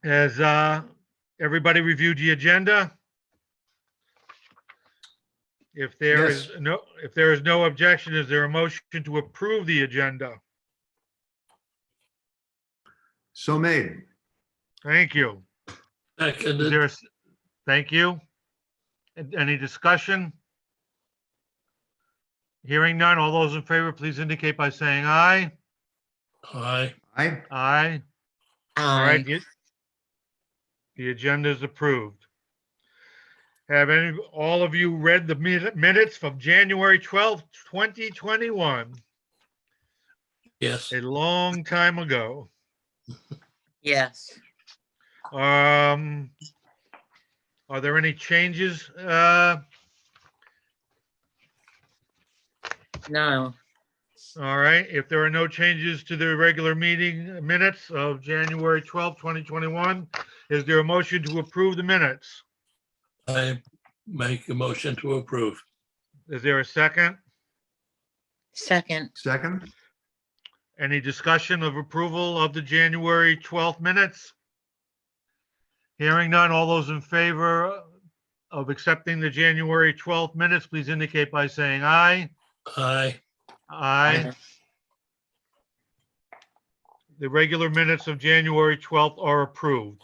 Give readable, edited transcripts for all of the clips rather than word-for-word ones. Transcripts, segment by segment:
Has everybody reviewed the agenda? If there is Yes. no objection, is there a motion to approve the agenda? So made. Thank you. Is Seconded. there, thank you. Any discussion? Hearing none, all those in favor, please indicate by saying aye. Aye. Aye. Aye. All right, Aye. the agenda is approved. Have all of you read the minutes from January 12th, 2021? Yes. A long time ago. Yes. Are there any changes? No. All right, if there are no changes to the regular meeting minutes of January 12th, 2021, is there a motion to approve the minutes? I make a motion to approve. Is there a second? Second. Second. Any discussion of approval of the January 12th minutes? Hearing none, all those in favor of accepting the January 12th minutes, please indicate by saying aye. Aye. Aye. The regular minutes of January 12th are approved.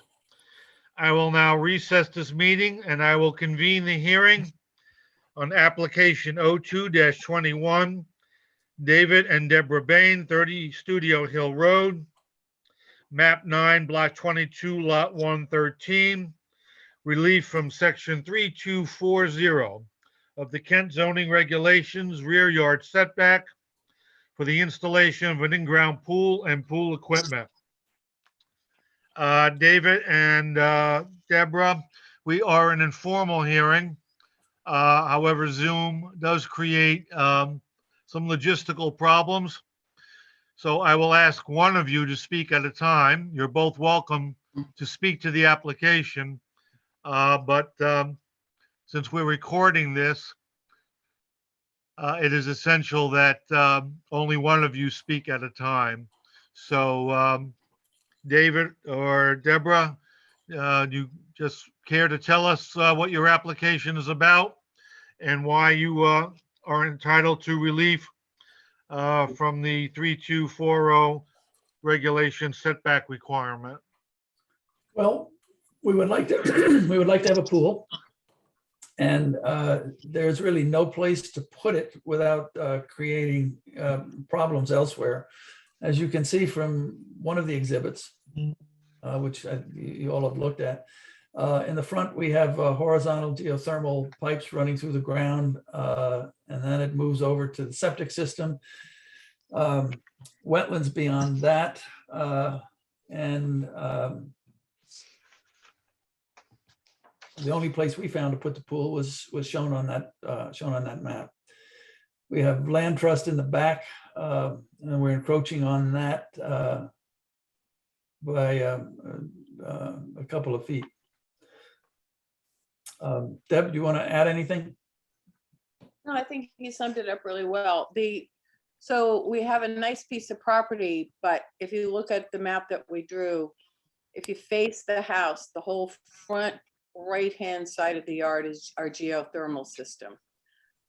I will now recess this meeting and I will convene the hearing on application 02-21, David and Deborah Bain, 30 Studio Hill Road, map 9, block 22, lot 113, relief from section 3240 of the Kent zoning regulations, rear yard setback for the installation of an in-ground pool and pool equipment. David and Deborah, we are an informal hearing. However, Zoom does create some logistical problems. So I will ask one of you to speak at a time. You're both welcome to speak to the application. But since we're recording this, it is essential that only one of you speak at a time. So David or Deborah, do you just care to tell us what your application is about and why you are entitled to relief from the 3240 regulation setback requirement? Well, we would like to, we would like to have a pool. And there's really no place to put it without creating problems elsewhere. As you can see from one of the exhibits, which you all have looked at, in the front, we have horizontal geothermal pipes running through the ground, and then it moves over to the septic system. Wetlands beyond that, and the only place we found to put the pool was shown on that map. We have land trust in the back, and we're encroaching on that by a couple of feet. Deb, do you want to add anything? No, I think you summed it up really well. So we have a nice piece of property, but if you look at the map that we drew, if you face the house, the whole front right-hand side of the yard is our geothermal system.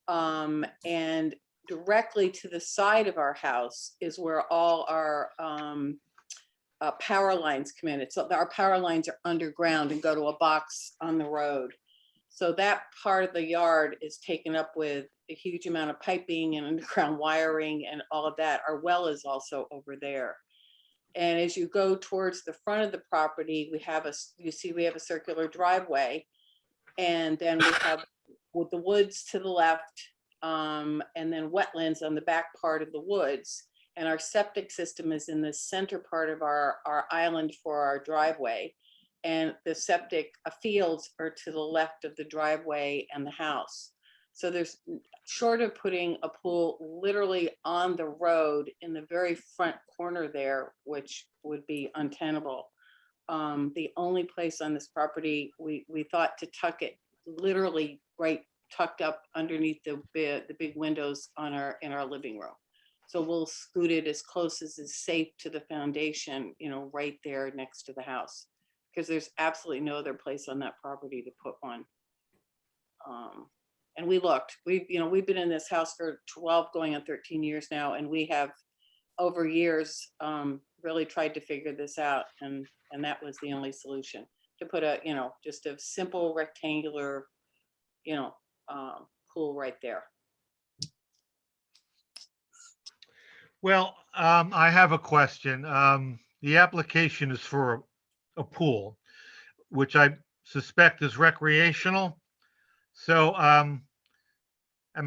And directly to the side of our house is where all our power lines come in. Our power lines are underground and go to a box on the road. So that part of the yard is taken up with a huge amount of piping and underground wiring and all of that. Our well is also over there. And as you go towards the front of the property, we have a circular driveway. And then we have with the woods to the left, and then wetlands on the back part of the woods. And our septic system is in the center part of our island for our driveway. And the septic fields are to the left of the driveway and the house. So there's, short of putting a pool literally on the road in the very front corner there, which would be untenable. The only place on this property we thought to tuck it literally right tucked up underneath the big windows in our living room. So we'll scoot it as close as is safe to the foundation, right there next to the house. because there's absolutely no other place on that property to put one. And we looked, we've been in this house for 12 going on 13 years now, and we have over years really tried to figure this out, and that was the only solution, to put a, just a simple rectangular, pool right there. Well, I have a question. The application is for a pool, which I suspect is recreational. So I'm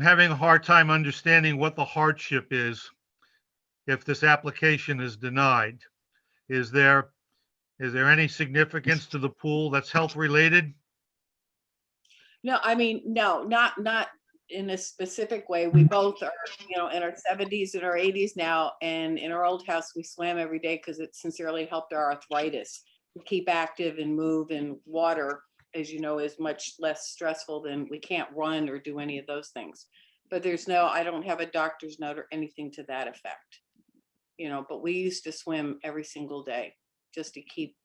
having a hard time understanding what the hardship is if this application is denied. Is there any significance to the pool that's health related? No, I mean, no, not in a specific way. We both are, in our 70s and our 80s now, and in our old house, we swam every day because it sincerely helped our arthritis. We keep active and move, and water, as you know, is much less stressful than, we can't run or do any of those things. But I don't have a doctor's note or anything to that effect. But we used to swim every single day just to keep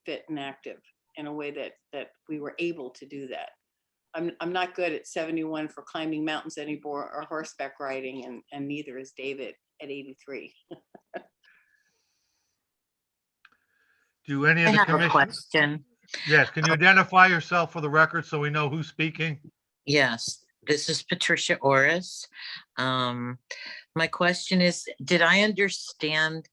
fit and active in a way that we were able to do that. I'm not good at 71 for climbing mountains anymore or horseback riding, and neither is David at 83. Do any I of the have a commission? question. Yes, can you identify yourself for the record so we know who's speaking? Yes, this is Patricia Orris. My question is, did I understand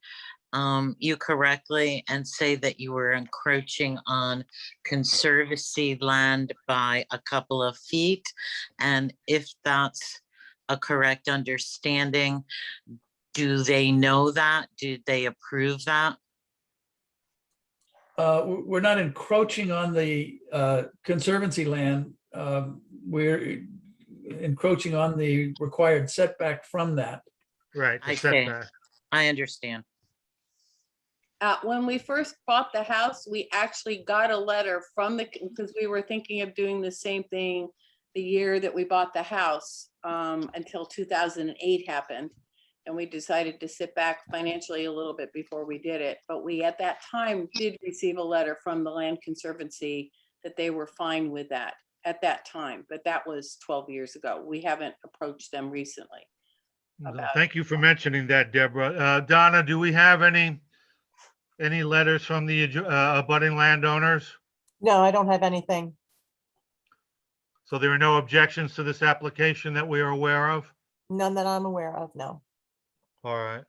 you correctly and say that you were encroaching on conservancy land by a couple of feet? And if that's a correct understanding, do they know that? Did they approve that? We're not encroaching on the conservancy land. We're encroaching on the required setback from that. Right, the I see. setback. I understand. When we first bought the house, we actually got a letter from because we were thinking of doing the same thing the year that we bought the house, until 2008 happened. And we decided to sit back financially a little bit before we did it. But we, at that time, did receive a letter from the Land Conservancy that they were fine with that at that time. But that was 12 years ago. We haven't approached them recently. Thank you for mentioning that, Deborah. Donna, do we have any letters from the abutting landowners? No, I don't have anything. So there are no objections to this application that we are aware of? None that I'm aware of, no. All right.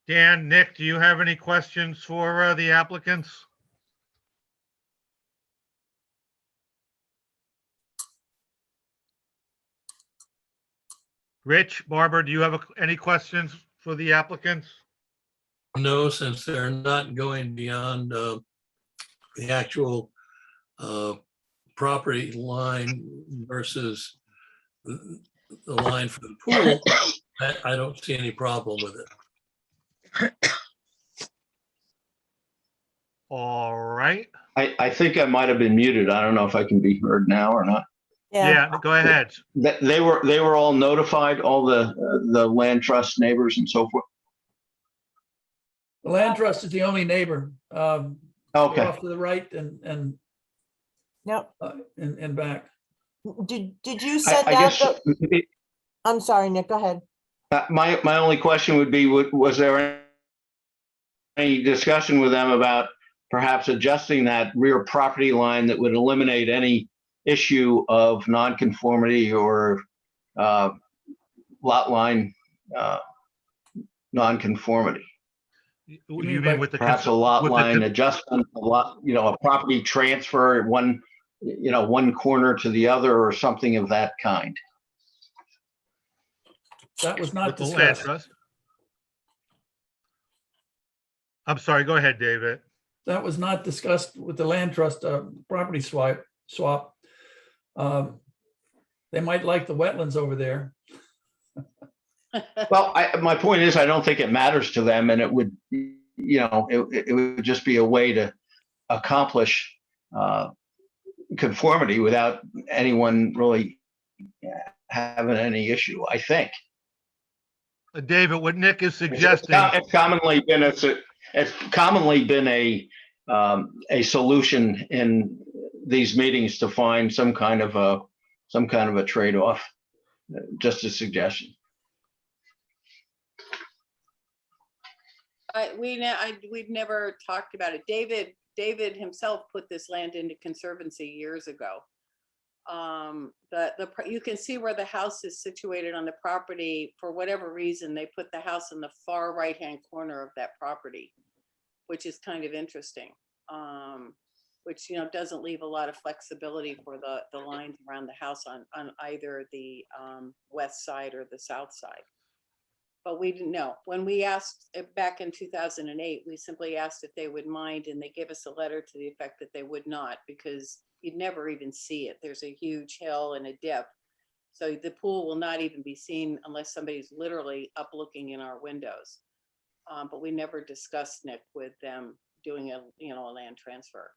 Dan, Nick, do you have any questions for the applicants? Rich, Barbara, do you have any questions for the applicants? No, since they're not going beyond the actual property line versus the line for the pool, I don't see any problem with it. All right. I think I might have been muted. I don't know if I can be heard now or not. Yeah, go ahead. They were all notified, all the land trust neighbors and so forth. The land trust is the only neighbor. Go Okay. off to the right and Yep. back. Did you send I out guess the, I'm sorry, Nick, go ahead. my only question would be, was there any discussion with them about perhaps adjusting that rear property line that would eliminate any issue of nonconformity or lot line nonconformity? You mean with the Perhaps a lot with the- line adjustment, a property transfer, one corner to the other or something of that kind. That was not with the land discussed. trust? I'm sorry, go ahead, David. That was not discussed with the land trust property swap. They might like the wetlands over there. Well, my point is, I don't think it matters to them, and it would, it would just be a way to accomplish conformity without anyone really having any issue, I think. David, what Nick is suggesting, It's commonly been it's commonly been a solution in these meetings to find some kind of a trade-off. Just a suggestion. We've never talked about it. David himself put this land into conservancy years ago. You can see where the house is situated on the property. For whatever reason, they put the house in the far right-hand corner of that property, which is kind of interesting. Which, doesn't leave a lot of flexibility for the lines around the house on either the west side or the south side. But we didn't know. When we asked back in 2008, we simply asked if they would mind, and they gave us a letter to the effect that they would not, because you'd never even see it. There's a huge hill and a dip. So the pool will not even be seen unless somebody's literally up looking in our windows. But we never discussed, Nick, with them doing a land transfer,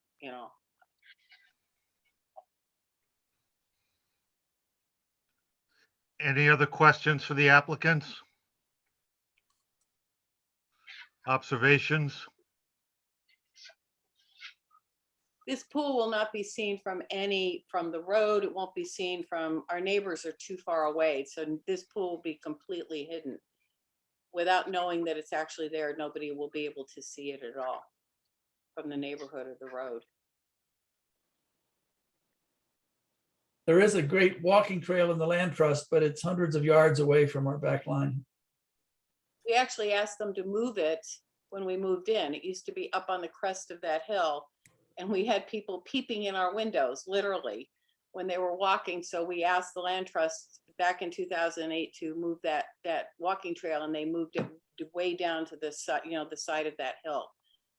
Any other questions for the applicants? Observations? This pool will not be seen from the road. It won't be seen from, our neighbors are too far away. So this pool will be completely hidden. Without knowing that it's actually there, nobody will be able to see it at all from the neighborhood or the road. There is a great walking trail in the land trust, but it's hundreds of yards away from our back line. We actually asked them to move it when we moved in. It used to be up on the crest of that hill. And we had people peeping in our windows, literally, when they were walking. So we asked the land trust back in 2008 to move that walking trail, and they moved it way down to the side, the side of that hill.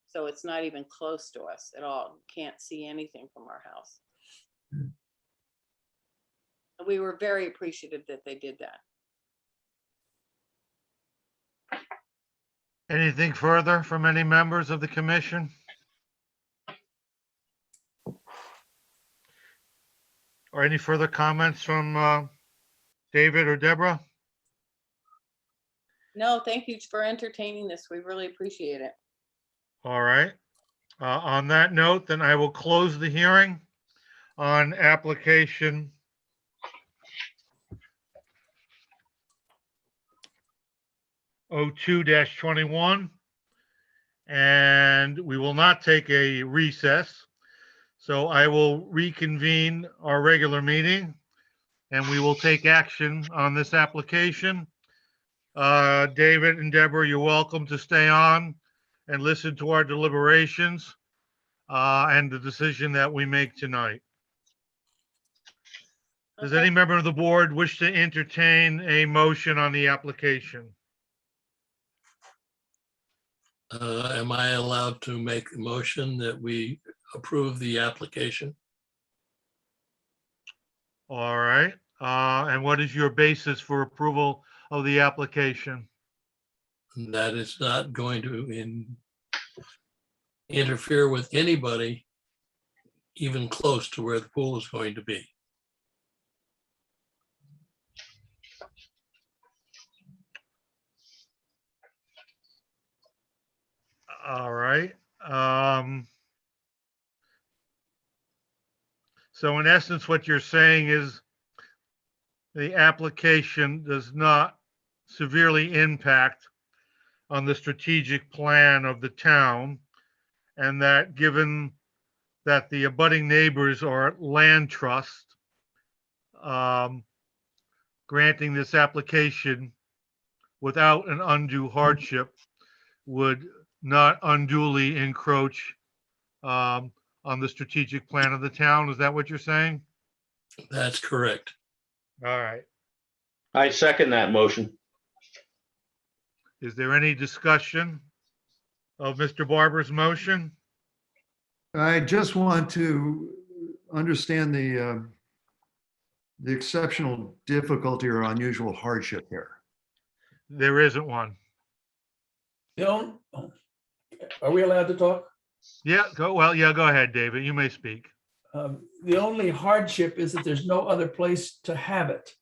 So it's not even close to us at all. Can't see anything from our house. We were very appreciative that they did that. Anything further from any members of the commission? Or any further comments from David or Deborah? No, thank you for entertaining this. We really appreciate it. All right. On that note, then I will close the hearing on application 02-21. And we will not take a recess. So I will reconvene our regular meeting and we will take action on this application. David and Deborah, you're welcome to stay on and listen to our deliberations and the decision that we make tonight. Does Okay. any member of the board wish to entertain a motion on the application? Am I allowed to make a motion that we approve the application? All right. And what is your basis for approval of the application? That is not going to interfere with anybody even close to where the pool is going to be. All right. So in essence, what you're saying is the application does not severely impact on the strategic plan of the town, and that given that the abutting neighbors are land trust, granting this application without an undue hardship would not unduly encroach on the strategic plan of the town. Is that what you're saying? That's correct. All right. I second that motion. Is there any discussion of Mr. Barber's motion? I just want to understand the exceptional difficulty or unusual hardship here. There isn't one. Are we allowed to talk? Yeah, go ahead, David. You may speak. The only hardship is that there's no other place to have it,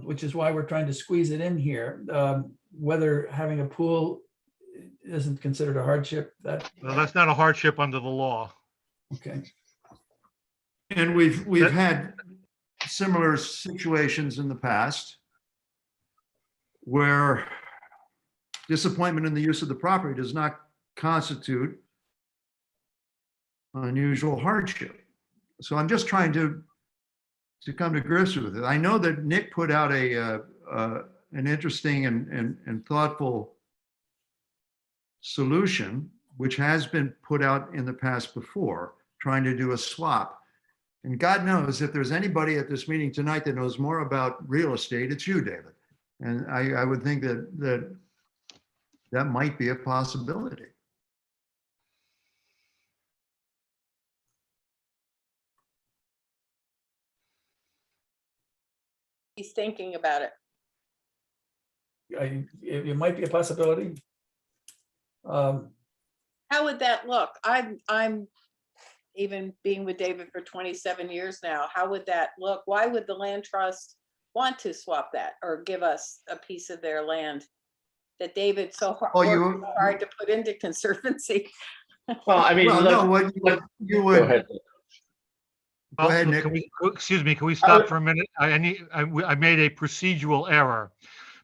which is why we're trying to squeeze it in here. Whether having a pool isn't considered a hardship, that, Well, that's not a hardship under the law. okay. And we've That- had similar situations in the past where disappointment in the use of the property does not constitute unusual hardship. So I'm just trying to come to grips with it. I know that Nick put out an interesting and thoughtful solution, which has been put out in the past before, trying to do a swap. And God knows if there's anybody at this meeting tonight that knows more about real estate, it's you, David. And I would think that might be a possibility. He's thinking about it. It might be a possibility. Um, How would that look? I'm even being with David for 27 years now. How would that look? Why would the land trust want to swap that or give us a piece of their land that David so Well, hard to put into conservancy? Well, I mean, Well, no, look, what you go would, ahead. Go ahead, Also, Nick. excuse me, can we stop for a minute? I made a procedural error.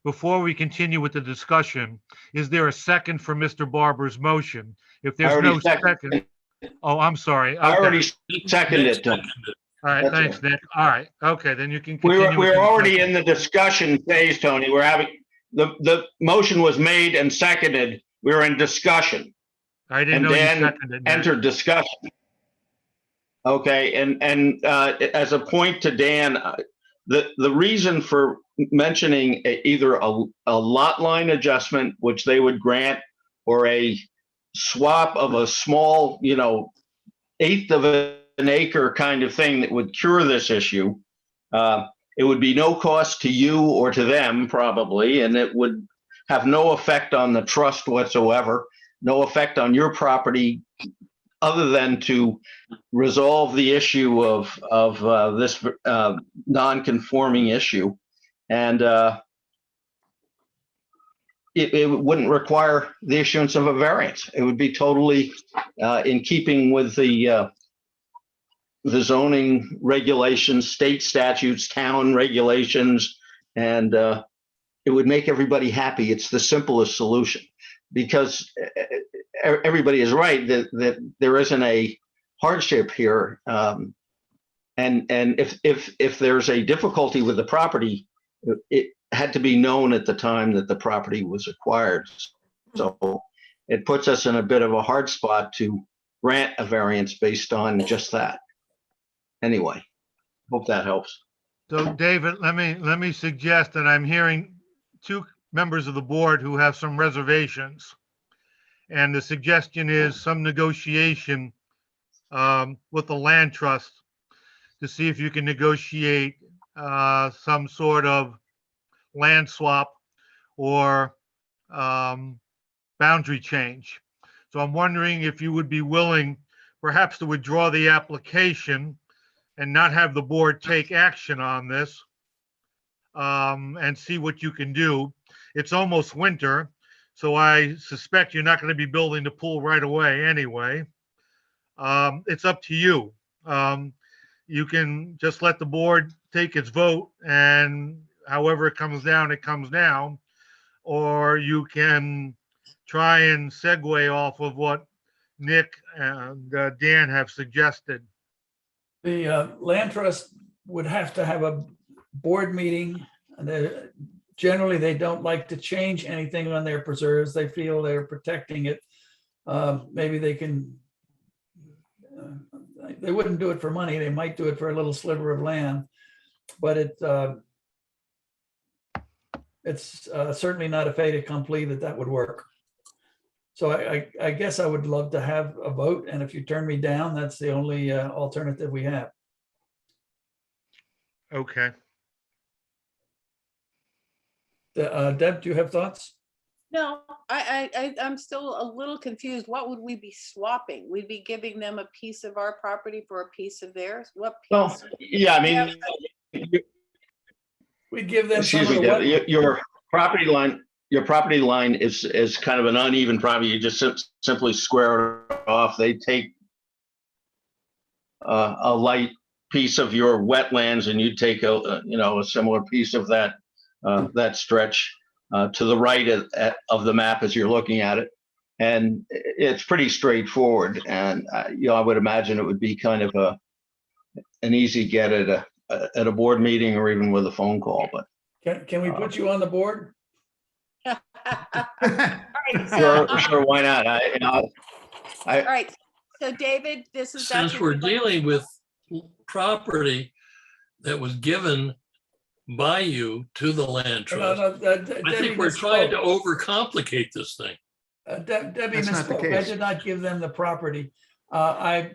Before we continue with the discussion, is there a second for Mr. Barber's motion? If there's already no seconded. second, oh, I'm sorry. I Okay. already seconded it. Tom. All right, that's thanks, Nick. All right, okay, then you can We continue. were with the already discussion. in the discussion phase, Tony. We're having, the motion was made and seconded. We were in discussion, I didn't and know you Dan seconded. Nick. entered discussion. Okay, and as a point to Dan, the reason for mentioning either a lot line adjustment, which they would grant, or a swap of a small, eighth of an acre kind of thing that would cure this issue. It would be no cost to you or to them probably, and it would have no effect on the trust whatsoever, no effect on your property, other than to resolve the issue of this non-conforming issue. And it wouldn't require the issuance of a variance. It would be totally in keeping with the zoning regulations, state statutes, town regulations, and it would make everybody happy. It's the simplest solution, because everybody is right that there isn't a hardship here. And if there's a difficulty with the property, it had to be known at the time that the property was acquired. So it puts us in a bit of a hard spot to grant a variance based on just that. Anyway, hope that helps. So David, let me suggest that I'm hearing two members of the board who have some reservations. And the suggestion is some negotiation with the land trust to see if you can negotiate some sort of land swap or boundary change. So I'm wondering if you would be willing perhaps to withdraw the application and not have the board take action on this and see what you can do. It's almost winter, so I suspect you're not going to be building the pool right away anyway. It's up to you. You can just let the board take its vote, and however it comes down, or you can try and segue off of what Nick and Dan have suggested. The land trust would have to have a board meeting. And generally, they don't like to change anything on their preserves. They feel they're protecting it. Maybe they can, they wouldn't do it for money. They might do it for a little sliver of land. But it's certainly not a fait accompli that would work. So I guess I would love to have a vote, and if you turn me down, that's the only alternative we have. Okay. Deb, do you have thoughts? No, I'm still a little confused. What would we be swapping? We'd be giving them a piece of our property for a piece of theirs? What Well, piece? yeah, I mean, We'd give them some excuse of me, the Deb, your property line your property line is kind of an uneven property. You just simply square it off. They take a light piece of your wetlands and you take a similar piece of that stretch to the right of the map as you're looking at it. And it's pretty straightforward. And, I would imagine it would be kind of an easy get at a board meeting or even with a phone call, but Can we put you on the board? All right, so, sure, why not? all right, so David, this is. Since we're dealing with property that was given by you to the land trust, I think we're trying to overcomplicate this thing. Debbie That's not the misspoke. I case. did not give them the property. I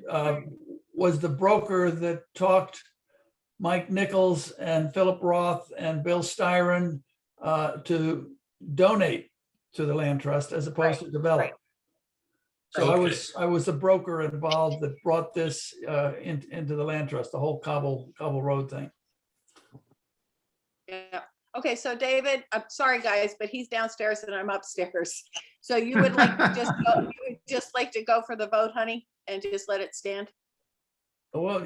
was the broker that talked Mike Nichols and Philip Roth and Bill Styron to donate to the land trust as opposed to develop. right. So Okay. I was the broker involved that brought this into the land trust, the whole Cobble Road thing. Yeah. Okay, so David, I'm sorry, guys, but he's downstairs and I'm upstairs. So you would like to just like to go for the vote, honey, and just let it stand? Well,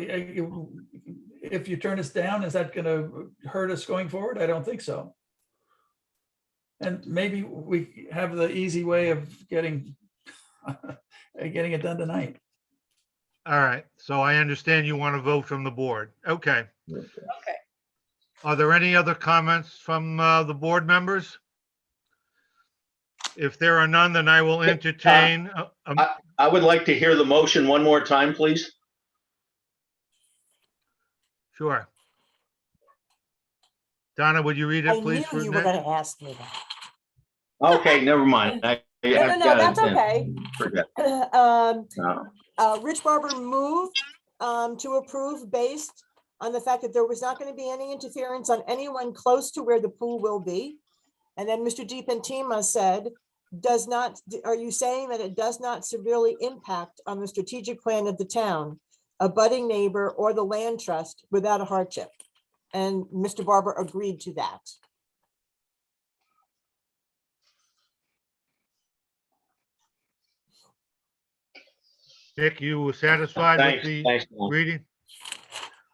if you turn us down, is that going to hurt us going forward? I don't think so. And maybe we have the easy way of getting it done tonight. All right, so I understand you want to vote from the board. Okay. Okay. Are there any other comments from the board members? If there are none, then I will entertain. I would like to hear the motion one more time, please. Sure. Donna, would you read I it, please? knew for you were Nick? going to ask me Okay, never mind. that. No, that's okay. Forget. Rich Barber moved to approve based on the fact that there was not going to be any interference on anyone close to where the pool will be. And then Mr. Di Pentima said, are you saying that it does not severely impact on the strategic plan of the town, a budding neighbor, or the land trust without a hardship? And Mr. Barber agreed to that. Nick, you were satisfied with Thanks, the thanks. Don. reading?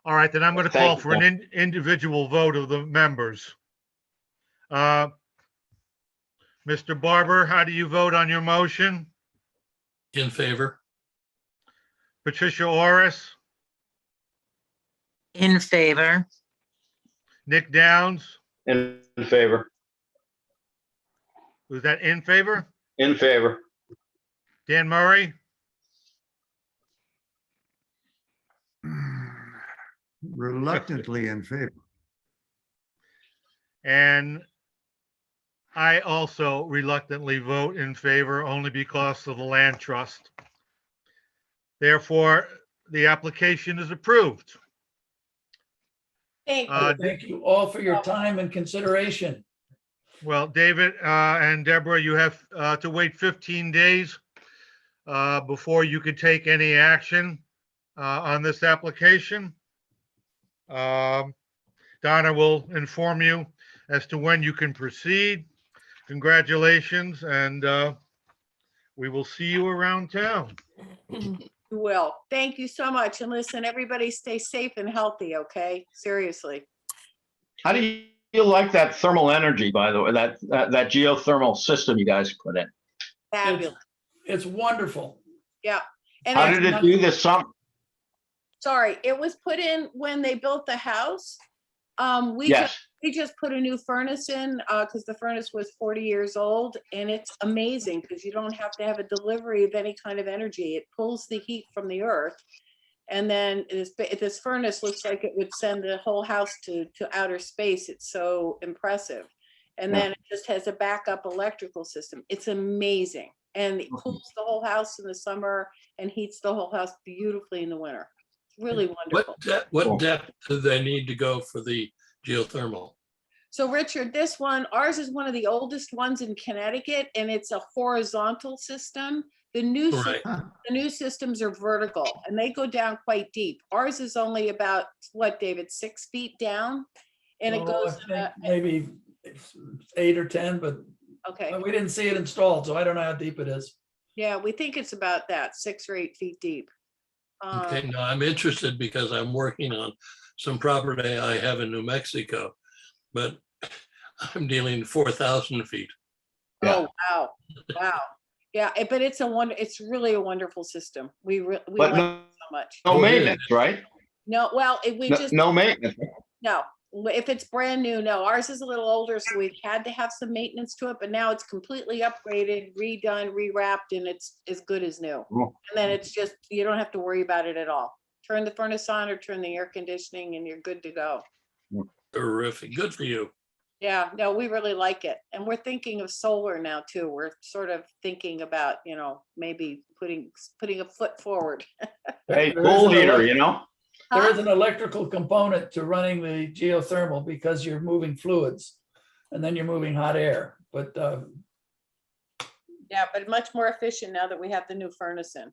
All right, then I'm going to Thank call you, for an individual vote of the members. Mr. Barber, how do you vote on your motion? In favor? Patricia Orris, In favor. Nick Downs, In favor, was that in favor? in favor. Dan Murray, Reluctantly in favor. and I also reluctantly vote in favor only because of the land trust. Therefore, the application is approved. Thank Uh, you. Thank you all for your time and consideration. Well, David and Deborah, you have to wait 15 days before you could take any action on this application. Donna will inform you as to when you can proceed. Congratulations, and we will see you around town. Will, thank you so much. And listen, everybody stay safe and healthy, okay? Seriously. How do you like that thermal energy, by the way, that geothermal system you guys put in? Fabulous. It's wonderful. And How it's did it do this summer? Sorry, it was put in when they built the house. Yes, We just put a new furnace in because the furnace was 40 years old, and it's amazing because you don't have to have a delivery of any kind of energy. It pulls the heat from the earth. And then this furnace looks like it would send the whole house to outer space. It's so impressive. And then it just has a backup electrical system. It's amazing. And it cools the whole house in the summer and heats the whole house beautifully in the winter. It's really wonderful. What depth do they need to go for the geothermal? So Richard, ours is one of the oldest ones in Connecticut, and it's a horizontal system. The new, Right. the new systems are vertical, and they go down quite deep. Ours is only about, what, David, 6 feet down? And it Oh, goes, I think maybe 8 or 10, but Okay, We didn't see it installed, so I don't know how deep it is. yeah, we think it's about that, 6 or 8 feet deep. Okay, now I'm interested because I'm working on some property I have in New Mexico, but I'm dealing 4,000 feet. Oh, wow, wow. Yeah, but it's really a wonderful system. We like But it no, so much. no Oh, it is. maintenance, right? No, well, we No, just, no maintenance. no, if it's brand new, no. Ours is a little older, so we had to have some maintenance to it, but now it's completely upgraded, redone, rewrapped, and it's as good as new. Oh. And then it's just, you don't have to worry about it at all. Turn the furnace on or turn the air conditioning and you're good to go. Terrific. Good for you. Yeah, no, we really like it. And we're thinking of solar now too. We're sort of thinking about, maybe putting a foot forward. Hey, There pool is an heater, elec- you know? There is an electrical component to running the geothermal because you're moving fluids and then you're moving hot air. But Yeah, but much more efficient now that we have the new furnace in.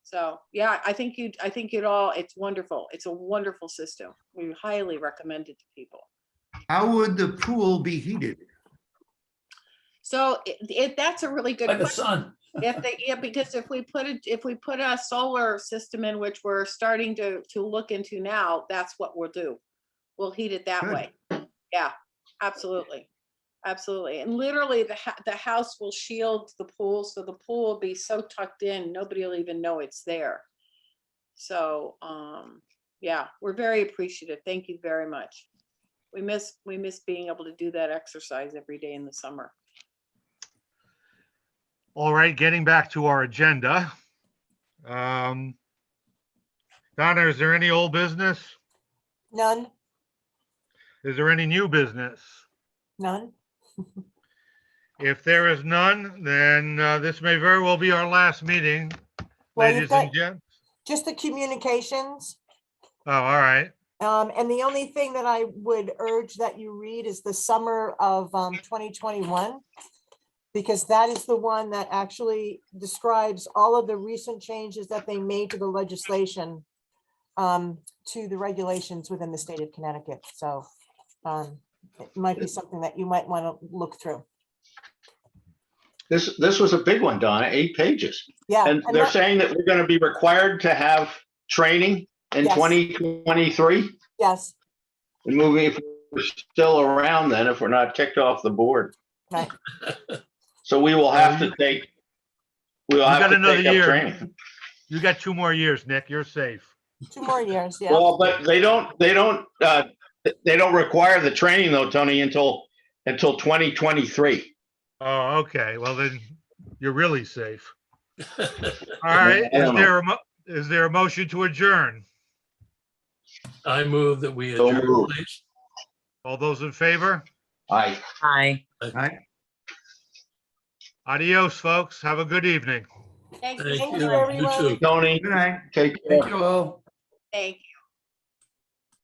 So, yeah, I think it's wonderful. It's a wonderful system. We highly recommend it to people. How would the pool be heated? So that's a really good by the question. sun, Because if we put a solar system in, which we're starting to look into now, that's what we'll do. We'll heat it that Good. way. Yeah, absolutely. Absolutely. And literally the house will shield the pool. So the pool will be so tucked in, nobody will even know it's there. So, yeah, we're very appreciative. Thank you very much. We miss being able to do that exercise every day in the summer. All right, getting back to our agenda. Donna, is there any old business? None, Is there any new business? none. If there is none, then this may very well be our last meeting, Well, you've ladies got and gents. just the communications. Oh, all right. And the only thing that I would urge that you read is the summer of 2021, because that is the one that actually describes all of the recent changes that they made to the legislation, to the regulations within the state of Connecticut. So it might be something that you might want to look through. This was a big one, Donna, 8 pages. Yeah. And and they're that- saying that we're going to be required to have training in Yes. 2023. Yes, And moving, if we're still around then, if we're not kicked off the board. right. So we will have Well, to take, we'll You have got to another take up year. training. You got 2 more years, Nick. You're safe. 2 more years, yeah. Well, but they don't require the training though, Tony, until 2023. Oh, okay. Well, then you're really safe. All right. I don't know. Is there a motion to adjourn? I move that we So adjourn, moved. please. All those in favor? Aye. Hi. Right? Adios, folks. Have a good evening. Thank Thank Thank you. you, You everyone. too. Tony, Good night. take care. thank you all. Thank you.